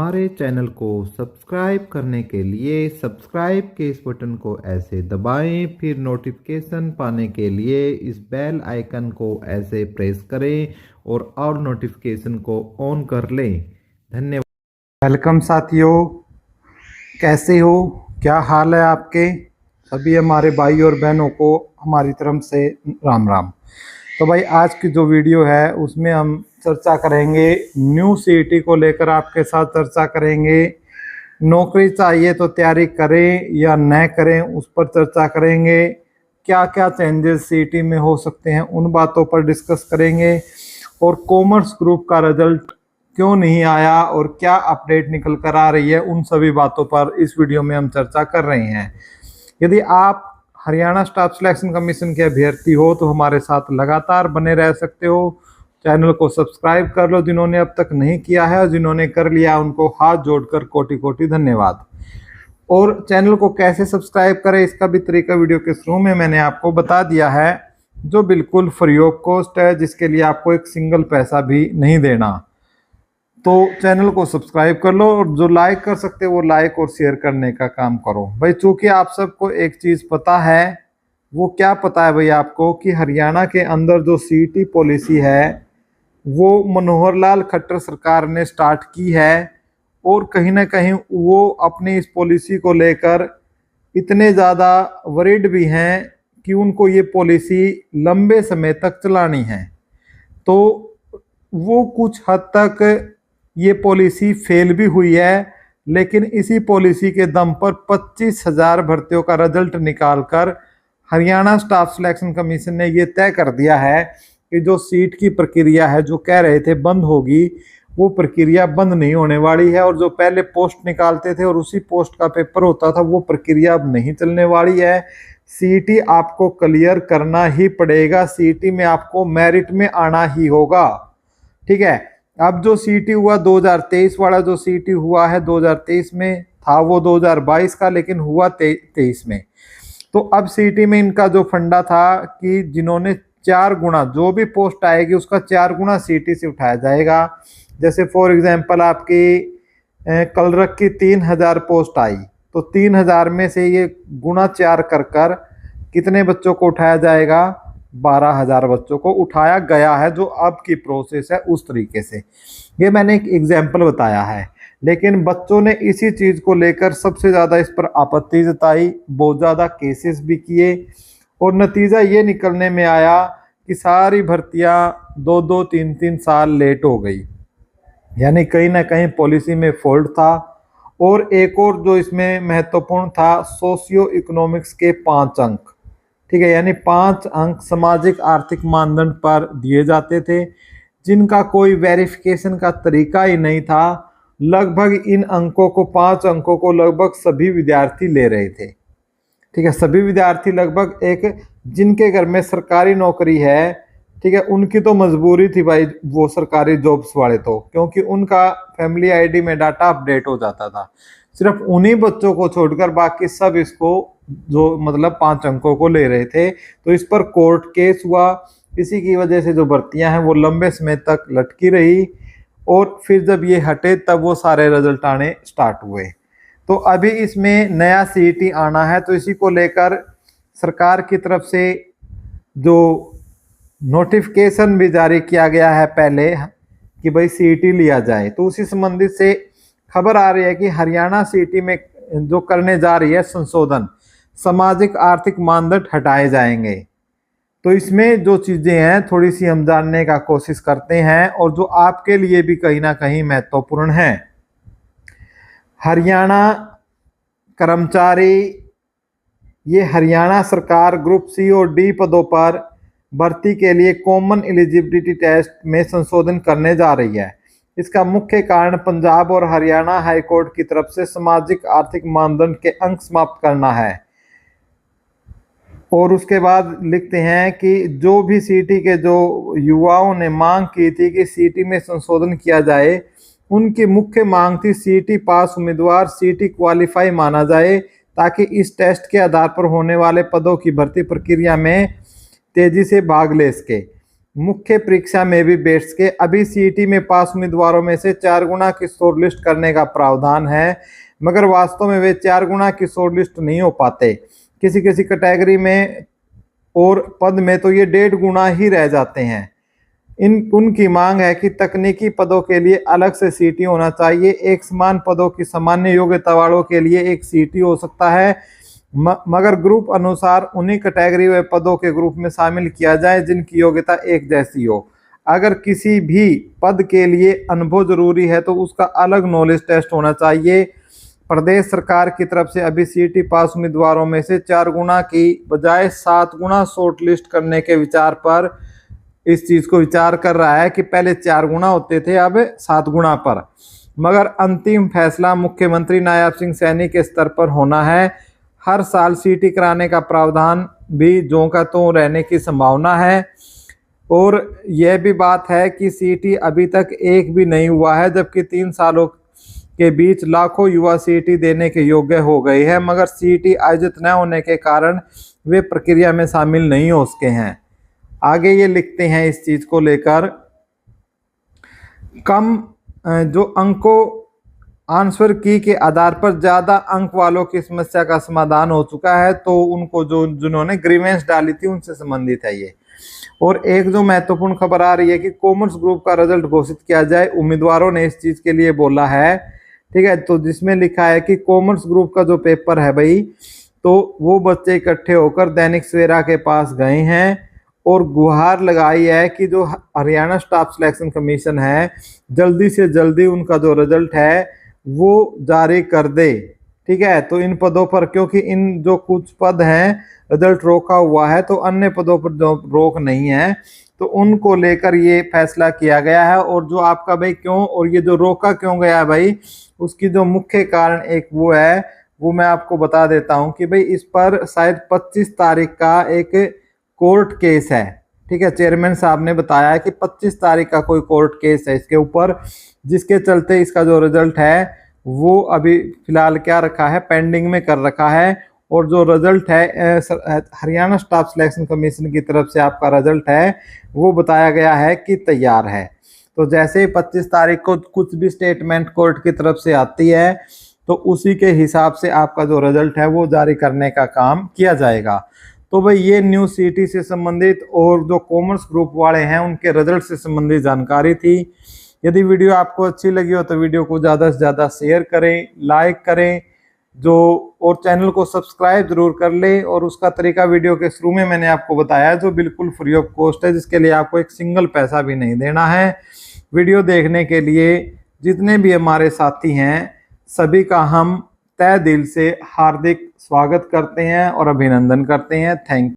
हमारे चैनल को सब्सक्राइब करने के लिए सब्सक्राइब के इस बटन को ऐसे दबाएं, फिर नोटिफिकेशन पाने के लिए इस बेल आइकन को ऐसे प्रेस करें और नोटिफिकेशन को ऑन कर लें। धन्यवाद। वेलकम साथियों, कैसे हो? क्या हाल है आपके? सभी हमारे भाई और बहनों को हमारी तरफ से राम राम। तो भाई आज की जो वीडियो है उसमें हम चर्चा करेंगे न्यू सीईटी को लेकर, आपके साथ चर्चा करेंगे। नौकरी चाहिए तो तैयारी करें या न करें उस पर चर्चा करेंगे। क्या क्या चेंजेस सीईटी में हो सकते हैं उन बातों पर डिस्कस करेंगे। और कॉमर्स ग्रुप का रिजल्ट क्यों नहीं आया और क्या अपडेट निकल कर आ रही है, उन सभी बातों पर इस वीडियो में हम चर्चा कर रहे हैं। यदि आप हरियाणा स्टाफ सिलेक्शन कमीशन के अभ्यर्थी हो तो हमारे साथ लगातार बने रह सकते हो। चैनल को सब्सक्राइब कर लो जिन्होंने अब तक नहीं किया है, और जिन्होंने कर लिया उनको हाथ जोड़कर कोटि कोटि धन्यवाद। और चैनल को कैसे सब्सक्राइब करें इसका भी तरीका वीडियो के शुरू में मैंने आपको बता दिया है, जो बिल्कुल फ्री ऑफ कॉस्ट है, जिसके लिए आपको एक सिंगल पैसा भी नहीं देना। तो चैनल को सब्सक्राइब कर लो और जो लाइक कर सकते हो वो लाइक और शेयर करने का काम करो भाई। चूंकि आप सबको एक चीज पता है, वो क्या पता है भाई आपको, कि हरियाणा के अंदर जो सीईटी पॉलिसी है वो मनोहर लाल खट्टर सरकार ने स्टार्ट की है। और कहीं ना कहीं वो अपनी इस पॉलिसी को लेकर इतने ज़्यादा वरीड भी हैं कि उनको ये पॉलिसी लंबे समय तक चलानी है। तो वो कुछ हद तक ये पॉलिसी फेल भी हुई है, लेकिन इसी पॉलिसी के दम पर 25,000 भर्तियों का रिजल्ट निकालकर हरियाणा स्टाफ सिलेक्शन कमीशन ने ये तय कर दिया है कि जो सीट की प्रक्रिया है, जो कह रहे थे बंद होगी, वो प्रक्रिया बंद नहीं होने वाली है। और जो पहले पोस्ट निकालते थे और उसी पोस्ट का पेपर होता था, वो प्रक्रिया अब नहीं चलने वाली है। सीईटी आपको क्लियर करना ही पड़ेगा, सीईटी में आपको मेरिट में आना ही होगा। ठीक है। अब जो सीईटी हुआ 2023 वाला, जो सीईटी हुआ है 2023 में था वो 2022 का, लेकिन हुआ 23 में। तो अब सीईटी में इनका जो फंडा था कि जिन्होंने 4 गुना, जो भी पोस्ट आएगी उसका 4 गुना सीईटी से उठाया जाएगा। जैसे फॉर एग्जांपल आपकी कलरक की 3,000 पोस्ट आई, तो 3,000 में से ये गुना 4 कर कर कितने बच्चों को उठाया जाएगा? 12,000 बच्चों को उठाया गया है। जो अब की प्रोसेस है उस तरीके से, ये मैंने एक एग्जाम्पल बताया है। लेकिन बच्चों ने इसी चीज को लेकर सबसे ज्यादा इस पर आपत्ति जताई, बहुत ज्यादा केसेस भी किए, और नतीजा ये निकलने में आया कि सारी भर्तियां 2-2, 3-3 साल लेट हो गई। यानी कहीं ना कहीं पॉलिसी में फॉल्ट था। और एक और जो इसमें महत्वपूर्ण था, सोशियो इकोनॉमिक्स के 5 अंक। ठीक है, यानी 5 अंक सामाजिक आर्थिक मानदंड पर दिए जाते थे, जिनका कोई वेरिफिकेशन का तरीका ही नहीं था। लगभग इन अंकों को, 5 अंकों को लगभग सभी विद्यार्थी ले रहे थे। ठीक है, सभी विद्यार्थी लगभग, एक जिनके घर में सरकारी नौकरी है, ठीक है, उनकी तो मजबूरी थी भाई वो सरकारी जॉब्स वाले, तो क्योंकि उनका फैमिली आईडी में डाटा अपडेट हो जाता था। सिर्फ उन्हीं बच्चों को छोड़कर बाकी सब इसको, जो मतलब 5 अंकों को ले रहे थे। तो इस पर कोर्ट केस हुआ। इसी की वजह से जो भर्तियां हैं वो लंबे समय तक लटकी रही, और फिर जब ये हटे तब वो सारे रिजल्ट आने स्टार्ट हुए। तो अभी इसमें नया सीईटी आना है, तो इसी को लेकर सरकार की तरफ से जो नोटिफिकेशन भी जारी किया गया है पहले कि भाई सीईटी लिया जाए, तो उसी संबंधित से खबर आ रही है कि हरियाणा सीईटी में जो करने जा रही है संशोधन, सामाजिक आर्थिक मानदंड हटाए जाएंगे। तो इसमें जो चीजें हैं थोड़ी सी हम जानने का कोशिश करते हैं, और जो आपके लिए भी कहीं ना कहीं महत्वपूर्ण है। हरियाणा कर्मचारी, ये हरियाणा सरकार ग्रुप सी और डी पदों पर भर्ती के लिए कॉमन एलिजिबिलिटी टेस्ट में संशोधन करने जा रही है। इसका मुख्य कारण पंजाब और हरियाणा हाईकोर्ट की तरफ से सामाजिक आर्थिक मानदंड के अंक समाप्त करना है। और उसके बाद लिखते हैं कि जो भी सीईटी के जो युवाओं ने मांग की थी कि सीईटी में संशोधन किया जाए, उनकी मुख्य मांग थी सीईटी पास उम्मीदवार सीईटी क्वालिफाई माना जाए, ताकि इस टेस्ट के आधार पर होने वाले पदों की भर्ती प्रक्रिया में तेजी से भाग ले सके। मुख्य परीक्षा में भी बैठ के अभी सीईटी में पास उम्मीदवारों में से 4 गुना की शॉर्टलिस्ट करने का प्रावधान है, मगर वास्तव में वे 4 गुना की शॉर्टलिस्ट नहीं हो पाते। किसी किसी कैटेगरी में और पद में तो ये 1.5 गुना ही रह जाते हैं। उनकी मांग है कि तकनीकी पदों के लिए अलग से सीईटी होना चाहिए। एक समान पदों की सामान्य योग्यता वालों के लिए एक सीईटी हो सकता है, मगर ग्रुप अनुसार उन्हीं कैटेगरी व पदों के ग्रुप में शामिल किया जाए जिनकी योग्यता एक जैसी हो। अगर किसी भी पद के लिए अनुभव जरूरी है तो उसका अलग नॉलेज टेस्ट होना चाहिए। प्रदेश सरकार की तरफ से अभी सीईटी पास उम्मीदवारों में से 4 गुना की बजाय 7 गुना शॉर्ट लिस्ट करने के विचार पर इस चीज को विचार कर रहा है कि पहले 4 गुना होते थे, अब 7 गुना पर। मगर अंतिम फैसला मुख्यमंत्री नायब सिंह सैनी के स्तर पर होना है। हर साल सीईटी कराने का प्रावधान भी ज्यों का त्यों रहने की संभावना है। और यह भी बात है कि सीईटी अभी तक एक भी नहीं हुआ है, जबकि 3 सालों के बीच लाखों युवा सीईटी देने के योग्य हो गए हैं, मगर सीईटी आयोजित न होने के कारण वे प्रक्रिया में शामिल नहीं हो सके हैं। आगे ये लिखते हैं इस चीज को लेकर, कम जो अंकों आंसर की के आधार पर ज्यादा अंक वालों की समस्या का समाधान हो चुका है, तो उनको जिन्होंने ग्रीवेंस डाली थी उनसे संबंधित है ये। और एक जो महत्वपूर्ण खबर आ रही है कि कॉमर्स ग्रुप का रिजल्ट घोषित किया जाए, उम्मीदवारों ने इस चीज के लिए बोला है, ठीक है। तो जिसमें लिखा है कि कॉमर्स ग्रुप का जो पेपर है भाई, तो वो बच्चे इकट्ठे होकर दैनिक सवेरा के पास गए हैं और गुहार लगाई है कि जो हरियाणा स्टाफ सिलेक्शन कमीशन है जल्दी से जल्दी उनका जो रिजल्ट है वो जारी कर दे, ठीक है। तो इन पदों पर, क्योंकि इन जो कुछ पद हैं रिजल्ट रोका हुआ है, तो अन्य पदों पर जो रोक नहीं है, तो उनको लेकर ये फैसला किया गया है। और जो आपका भाई क्यों और ये जो रोका क्यों गया है भाई, उसकी जो मुख्य कारण एक वो है, वो मैं आपको बता देता हूं कि भाई इस पर शायद 25 तारीख का एक कोर्ट केस है, ठीक है। चेयरमैन साहब ने बताया है कि 25 तारीख का कोई कोर्ट केस है इसके ऊपर, जिसके चलते इसका जो रिजल्ट है वो अभी फिलहाल क्या रखा है, पेंडिंग में कर रखा है। और जो रिजल्ट है हरियाणा स्टाफ सिलेक्शन कमीशन की तरफ से आपका रिजल्ट है वो बताया गया है कि तैयार है। तो जैसे 25 तारीख को कुछ भी स्टेटमेंट कोर्ट की तरफ से आती है तो उसी के हिसाब से आपका जो रिजल्ट है वो जारी करने का काम किया जाएगा। तो भाई ये न्यू सीईटी से संबंधित और जो कॉमर्स ग्रुप वाले हैं उनके रिजल्ट से संबंधित जानकारी थी। यदि वीडियो आपको अच्छी लगी हो तो वीडियो को ज़्यादा से ज़्यादा शेयर करें, लाइक करें, और चैनल को सब्सक्राइब जरूर कर लें। और उसका तरीका वीडियो के शुरू में मैंने आपको बताया, जो बिल्कुल फ्री ऑफ कॉस्ट है, जिसके लिए आपको एक सिंगल पैसा भी नहीं देना है। वीडियो देखने के लिए जितने भी हमारे साथी हैं सभी का हम तहे दिल से हार्दिक स्वागत करते हैं और अभिनंदन करते हैं। Thank you.